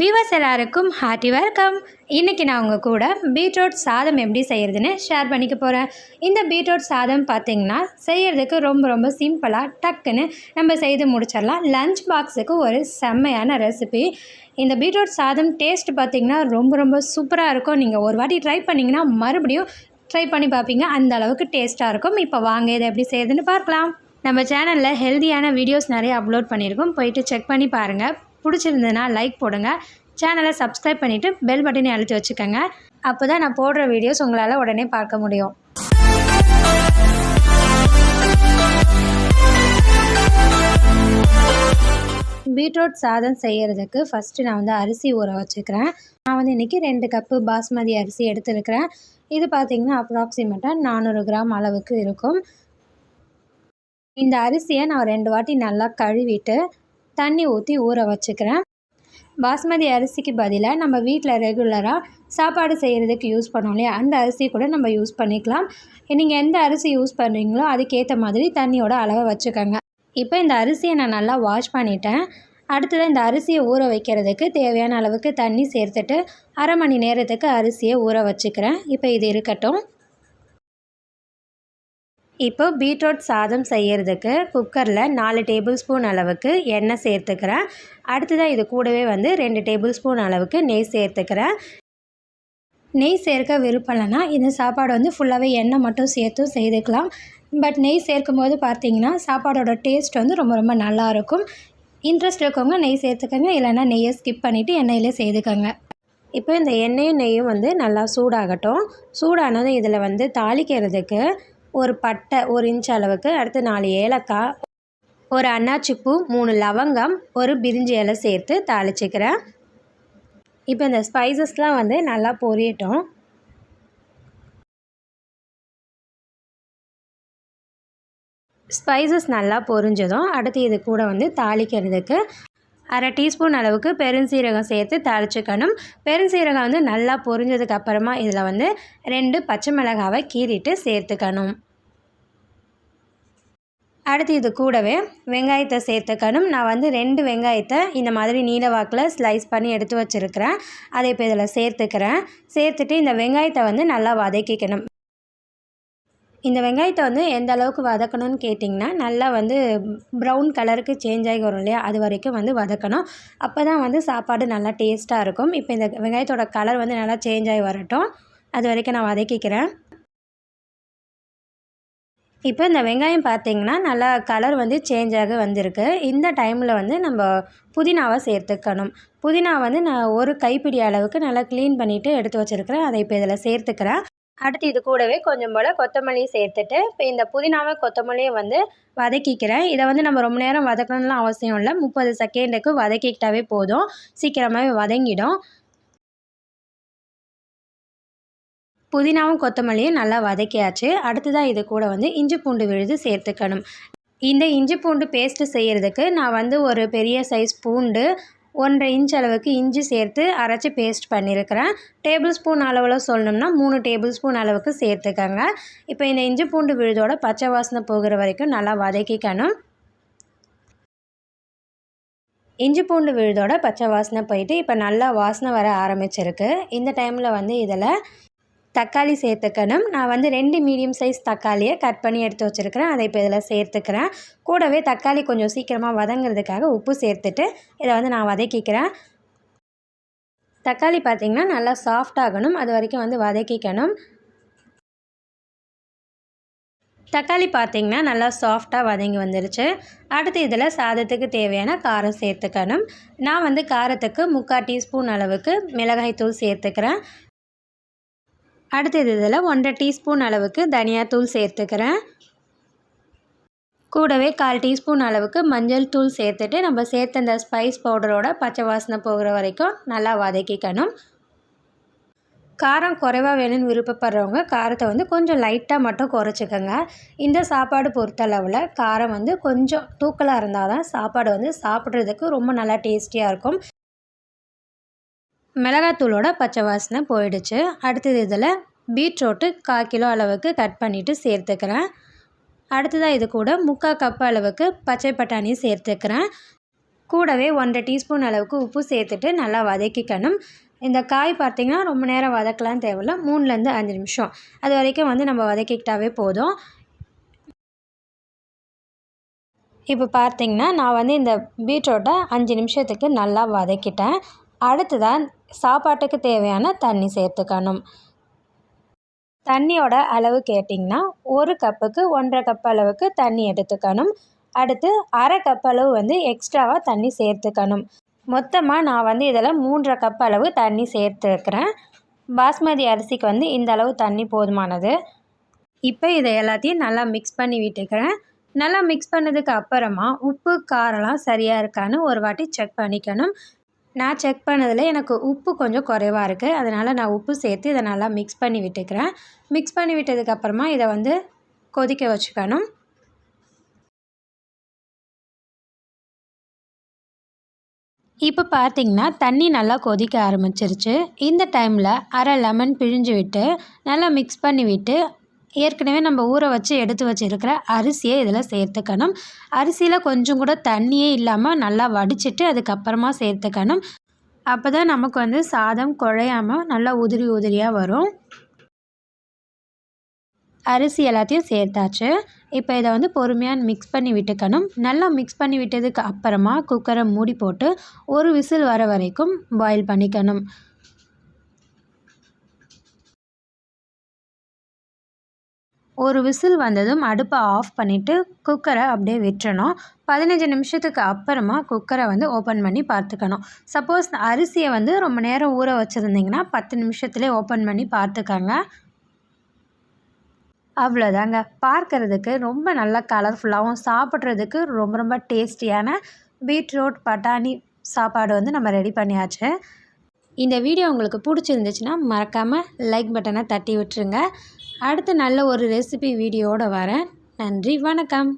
Viewers எல்லாருக்கும் hearty welcome. இன்றைக்கி நான் உங்கள் கூட பீட்ரூட் சாதம் எப்படி செய்கிறதுன்னு ஷேர் பண்ணிக்க போகிறேன். இந்த பீட்ரூட் சாதம் பார்த்திங்கன்னா செய்கிறதுக்கு ரொம்ப சிம்பிளாக டக்குன்னு நம்ம செய்து முடிச்சிடலாம். லஞ்ச் பாக்ஸுக்கு ஒரு செம்மையான ரெசிபி. இந்த பீட்ரூட் சாதம் டேஸ்ட் பார்த்திங்கன்னா ரொம்ப சூப்பராக இருக்கும். நீங்கள் ஒரு வாட்டி ட்ரை பண்ணிங்கன்னா மறுபடியும் ட்ரை பண்ணி பார்ப்பீங்க, அந்த அளவுக்கு டேஸ்ட்டாக இருக்கும். இப்போ வாங்க இதை எப்படி செய்கிறதுன்னு பார்க்கலாம். நம்ம சேனலில் ஹெல்த்தியான வீடியோஸ் நிறைய அப்லோட் பண்ணியிருக்கோம், போயிட்டு செக் பண்ணி பாருங்கள். பிடிச்சிருந்ததுன்னா லைக் போடுங்க, சேனலை சப்ஸ்கிரைப் பண்ணிவிட்டு பெல் பட்டனை அழுத்தி வச்சுக்கோங்க. அப்போ தான் நான் போடுற வீடியோஸ் உங்களால் உடனே பார்க்க முடியும். பீட்ரூட் சாதம் செய்கிறதுக்கு ஃபஸ்ட்டு நான் வந்து அரிசி ஊற வச்சுக்கிறேன். நான் வந்து இன்றைக்கி 2 கப்பு பாஸ்மதி அரிசி எடுத்துருக்கிறேன். இது பார்த்திங்கன்னா அப்ராக்சிமேட்டாக 400 கிராம் அளவுக்கு இருக்கும். இந்த அரிசியை நான் 2 வாட்டி நல்லா கழுவிட்டு தண்ணி ஊற்றி ஊற வச்சுக்கிறேன். பாஸ்மதி அரிசிக்கு பதிலாக நம்ம வீட்டில் ரெகுலராக சாப்பாடு செய்கிறதுக்கு யூஸ் பண்ணோம் இல்லையா, அந்த அரிசி கூட நம்ம யூஸ் பண்ணிக்கலாம். நீங்கள் எந்த அரிசி யூஸ் பண்ணுறீங்களோ அதுக்கேற்ற மாதிரி தண்ணியோட அளவை வச்சுக்கோங்க. இப்போ இந்த அரிசியை நான் நல்லா வாஷ் பண்ணிட்டேன். அடுத்தது இந்த அரிசியை ஊற வைக்கிறதுக்கு தேவையான அளவுக்கு தண்ணி சேர்த்துட்டு அரை மணி நேரத்துக்கு அரிசியை ஊற வச்சுக்கிறேன். இப்போ இது இருக்கட்டும். இப்போ பீட்ரூட் சாதம் செய்கிறதுக்கு குக்கரில் 4 டேபிள் ஸ்பூன் அளவுக்கு எண்ணெய் சேர்த்துக்கிறேன். அடுத்ததாக இது கூடவே வந்து 2 டேபிள் ஸ்பூன் அளவுக்கு நெய் சேர்த்துக்கிறேன். நெய் சேர்க்க விருப்பம் இல்லைன்னா இந்த சாப்பாடு வந்து ஃபுல்லாகவே எண்ணெய் மட்டும் சேர்த்தும் செய்துக்கலாம். பட் நெய் சேர்க்கும் போது பார்த்திங்கன்னா சாப்பாடோட டேஸ்ட் வந்து ரொம்ப நல்லாயிருக்கும். இன்ட்ரெஸ்ட் இருக்கவங்க நெய் சேர்த்துக்கோங்க, இல்லைன்னா நெய்யை ஸ்கிப் பண்ணிவிட்டு எண்ணெயில் செய்துக்கோங்க. இப்போ இந்த நெய்யும் வந்து நல்லா சூடாகட்டும். சூடானதும் இதில் வந்து தாளிக்கிறதுக்கு ஒரு பட்டை 1 இன்ச் அளவுக்கு, அடுத்து 4 ஏலக்காய், ஒரு அன்னாச்சிப்பூ, 3 லவங்கம், ஒரு பிரிஞ்சி இலை சேர்த்து தாளிச்சிக்கிறேன். இப்போ இந்த ஸ்பைசஸ்லாம் வந்து நல்லா பொரியட்டும். ஸ்பைசஸ் நல்லா பொரிஞ்சதும் அடுத்து இது கூட வந்து தாளிக்கிறதுக்கு அரை டீஸ்பூன் அளவுக்கு பெருஞ்சீரகம் சேர்த்து தாளிச்சுக்கணும். பெருஞ்சீரகம் வந்து நல்லா பொரிஞ்சதுக்கு அப்புறமா இதில் வந்து 2 பச்சை மிளகாவை கீறிட்டு சேர்த்துக்கணும். அடுத்து இது கூடவே வெங்காயத்தை சேர்த்துக்கணும். நான் வந்து 2 வெங்காயத்தை இந்த மாதிரி நீல வாக்கில் ஸ்லைஸ் பண்ணி எடுத்து வச்சுருக்கிறேன். அதை இப்போ இதில் சேர்த்துக்கிறேன். சேர்த்துட்டு இந்த வெங்காயத்தை வந்து நல்லா வதக்கிக்கணும். இந்த வெங்காயத்தை வந்து எந்த அளவுக்கு வதக்கணும்னு கேட்டிங்கன்னா, நல்லா வந்து ப்ரௌன் கலருக்கு சேஞ்ச் ஆகி வரும் இல்லையா, அது வரைக்கும் வந்து வதக்கணும். அப்போ தான் வந்து சாப்பாடு நல்லா டேஸ்ட்டாக இருக்கும். இப்போ இந்த வெங்காயத்தோட கலர் வந்து நல்லா சேஞ்ச் ஆகி வரட்டும், அது வரைக்கும் நான் வதக்கிக்கிறேன். இப்போ இந்த வெங்காயம் பார்த்திங்கன்னா நல்லா கலர் வந்து சேஞ்ச் ஆக வந்திருக்கு. இந்த டைமில் வந்து நம்ம புதினாவை சேர்த்துக்கணும். புதினா வந்து நான் ஒரு கைப்பிடி அளவுக்கு நல்லா க்ளீன் பண்ணிவிட்டு எடுத்து வச்சுருக்கிறேன். அதை இப்போ இதில் சேர்த்துக்கிறேன். அடுத்து இது கூடவே கொஞ்சம் போல் கொத்தமல்லி சேர்த்துட்டு இப்போ இந்த புதினாவை கொத்தமல்லியை வந்து வதக்கிக்கிறேன். இதை வந்து நம்ம ரொம்ப நேரம் வதக்கணும்லாம் அவசியம் இல்லை, 30 செகண்டுக்கு வதக்கிக்கிட்டாவே போதும், சீக்கிரமாகவே வதங்கிடும். புதினாவும் கொத்தமல்லியும் நல்லா வதக்கியாச்சு. அடுத்ததாக இது கூட வந்து இஞ்சி பூண்டு விழுது சேர்த்துக்கணும். இந்த இஞ்சி பூண்டு பேஸ்ட்டு செய்கிறதுக்கு நான் வந்து ஒரு பெரிய சைஸ் பூண்டு, 1.5 இன்ச் அளவுக்கு இஞ்சி சேர்த்து அரைச்சி பேஸ்ட் பண்ணியிருக்கிறேன். டேபிள் ஸ்பூன் அளவில் சொல்லணும்னா 3 டேபிள் ஸ்பூன் அளவுக்கு சேர்த்துக்கங்க. இப்போ இந்த இஞ்சி பூண்டு விழுதோட பச்சை வாசனை போகிற வரைக்கும் நல்லா வதக்கிக்கணும். இஞ்சி பூண்டு விழுதோட பச்சை வாசனை போயிட்டு இப்போ நல்லா வாசனை வர ஆரம்பிச்சிருக்கு. இந்த டைமில் வந்து இதில் தக்காளி சேர்த்துக்கணும். நான் வந்து 2 மீடியம் சைஸ் தக்காளியை கட் பண்ணி எடுத்து வச்சுருக்கிறேன். அதை இப்போ இதில் சேர்த்துக்கிறேன். கூடவே தக்காளி கொஞ்சம் சீக்கிரமாக வதங்கிறதுக்காக உப்பு சேர்த்துட்டு இதை வந்து நான் வதக்கிக்கிறேன். தக்காளி பார்த்திங்கன்னா நல்லா சாஃப்டாகணும், அது வரைக்கும் வந்து வதக்கிக்கணும். தக்காளி பார்த்திங்கன்னா நல்லா சாஃப்டாக வதங்கி வந்துருச்சு. அடுத்து இதில் சாதத்துக்கு தேவையான காரம் சேர்த்துக்கணும். நான் வந்து காரத்துக்கு 3/4 டீஸ்பூன் அளவுக்கு மிளகாய்த்தூள் சேர்த்துக்கிறேன். அடுத்தது இதில் 1.5 டீஸ்பூன் அளவுக்கு தனியாத்தூள் சேர்த்துக்கிறேன். கூடவே 1/4 டீஸ்பூன் அளவுக்கு மஞ்சள் தூள் சேர்த்துட்டு நம்ம சேர்த்த இந்த ஸ்பைஸ் பவுடரோட பச்சை வாசனை போகிற வரைக்கும் நல்லா வதக்கிக்கணும். காரம் குறைவாக வேணும்னு விருப்பப்படுறவங்க காரத்தை வந்து கொஞ்சம் லைட்டாக மட்டும் குறைச்சிக்கோங்க. இந்த சாப்பாடு பொறுத்தளவில் காரம் வந்து கொஞ்சம் தூக்கலாக இருந்தால் தான் சாப்பாடு வந்து சாப்பிட்றதுக்கு ரொம்ப நல்லா டேஸ்டியாக இருக்கும். மிளகாத்தூளோட பச்சை வாசனை போயிடுச்சு. அடுத்தது இதில் பீட்ரூட்டு 1/4 கிலோ அளவுக்கு கட் பண்ணிவிட்டு சேர்த்துக்கிறேன். அடுத்ததாக இது கூட 3/4 கப் அளவுக்கு பச்சை பட்டாணி சேர்த்துக்கிறேன். கூடவே 1/2 டீஸ்பூன் அளவுக்கு உப்பு சேர்த்துட்டு நல்லா வதக்கிக்கணும். இந்த காய் பார்த்திங்கன்னா ரொம்ப நேரம் வதக்கலாம் தேவையில்ல, 3லேருந்து 5 நிமிஷம் அது வரைக்கும் வந்து நம்ம வதக்கிக்கிட்டாவே போதும். இப்போ பார்த்திங்கன்னா நான் வந்து இந்த பீட்ரூட்டை 5 நிமிஷத்துக்கு நல்லா வதக்கிட்டேன். அடுத்ததான் சாப்பாட்டுக்கு தேவையான தண்ணி சேர்த்துக்கணும். தண்ணியோட அளவு கேட்டிங்கன்னா 1 கப்புக்கு 1½ கப் அளவுக்கு தண்ணி எடுத்துக்கணும். அடுத்து 1/2 கப் அளவு வந்து எக்ஸ்ட்ராவாக தண்ணி சேர்த்துக்கணும். மொத்தமாக நான் வந்து இதில் 3½ கப் அளவு தண்ணி சேர்த்துக்கிறேன். பாஸ்மதி அரிசிக்கு வந்து இந்த அளவு தண்ணி போதுமானது. இப்போ இதை எல்லாத்தையும் நல்லா மிக்ஸ் பண்ணி விட்டுக்கிறேன். நல்லா மிக்ஸ் பண்ணதுக்கு அப்புறமா உப்பு காரம்லாம் சரியாக இருக்கான்னு ஒரு வாட்டி செக் பண்ணிக்கணும். நான் செக் பண்ணதில் எனக்கு உப்பு கொஞ்சம் குறைவாக இருக்குது, அதனால் நான் உப்பு சேர்த்து இதை நல்லா மிக்ஸ் பண்ணி விட்டுக்கிறேன். மிக்ஸ் பண்ணி விட்டதுக்கப்புறமா இதை வந்து கொதிக்க வச்சுக்கணும். இப்போ பார்த்திங்கன்னா தண்ணி நல்லா கொதிக்க ஆரம்பிச்சிருச்சு. இந்த டைமில் அரை லெமன் பிழிஞ்சு விட்டு நல்லா மிக்ஸ் பண்ணி விட்டு ஏற்கனவே நம்ம ஊற வச்சு எடுத்து வச்சுருக்கிற அரிசியை இதில் சேர்த்துக்கணும். அரிசியில் கொஞ்சம் கூட தண்ணியே இல்லாமல் நல்லா வடிச்சிட்டு அதுக்கப்புறமா சேர்த்துக்கணும். அப்போ தான் நமக்கு வந்து சாதம் குழையாமல் நல்லா உதிரி உதிரியாக வரும். அரிசி எல்லாத்தையும் சேர்த்தாச்சு. இப்போ இதை வந்து பொறுமையாக மிக்ஸ் பண்ணி விட்டுக்கணும். நல்லா மிக்ஸ் பண்ணி விட்டதுக்கு அப்புறமா குக்கரை மூடி போட்டு ஒரு விசில் வர வரைக்கும் பாயில் பண்ணிக்கணும். ஒரு விசில் வந்ததும் அடுப்பை ஆஃப் பண்ணிவிட்டு குக்கரை அப்படியே விட்டுறணும். 15 நிமிஷத்துக்கு அப்புறமா குக்கரை வந்து ஓப்பன் பண்ணி பார்த்துக்கணும். சப்போஸ் அரிசியை வந்து ரொம்ப நேரம் ஊற வச்சுருந்திங்கன்னா 10 நிமிஷத்துலேயே ஓப்பன் பண்ணி பார்த்துக்கங்க. அவ்வளோதாங்க. பார்க்குறதுக்கு ரொம்ப நல்லா கலர்ஃபுல்லாகவும் சாப்பிட்றதுக்கு ரொம்ப ரொம்ப டேஸ்டியான பீட்ரூட் பட்டாணி சாப்பாடு வந்து நம்ம ரெடி பண்ணியாச்சு. இந்த வீடியோ உங்களுக்கு பிடிச்சிருந்துச்சுன்னா மறக்காமல் லைக் பட்டனை தட்டி விட்டுருங்க. அடுத்து நல்ல ஒரு ரெசிபி வீடியோவோடு வரேன். நன்றி, வணக்கம்.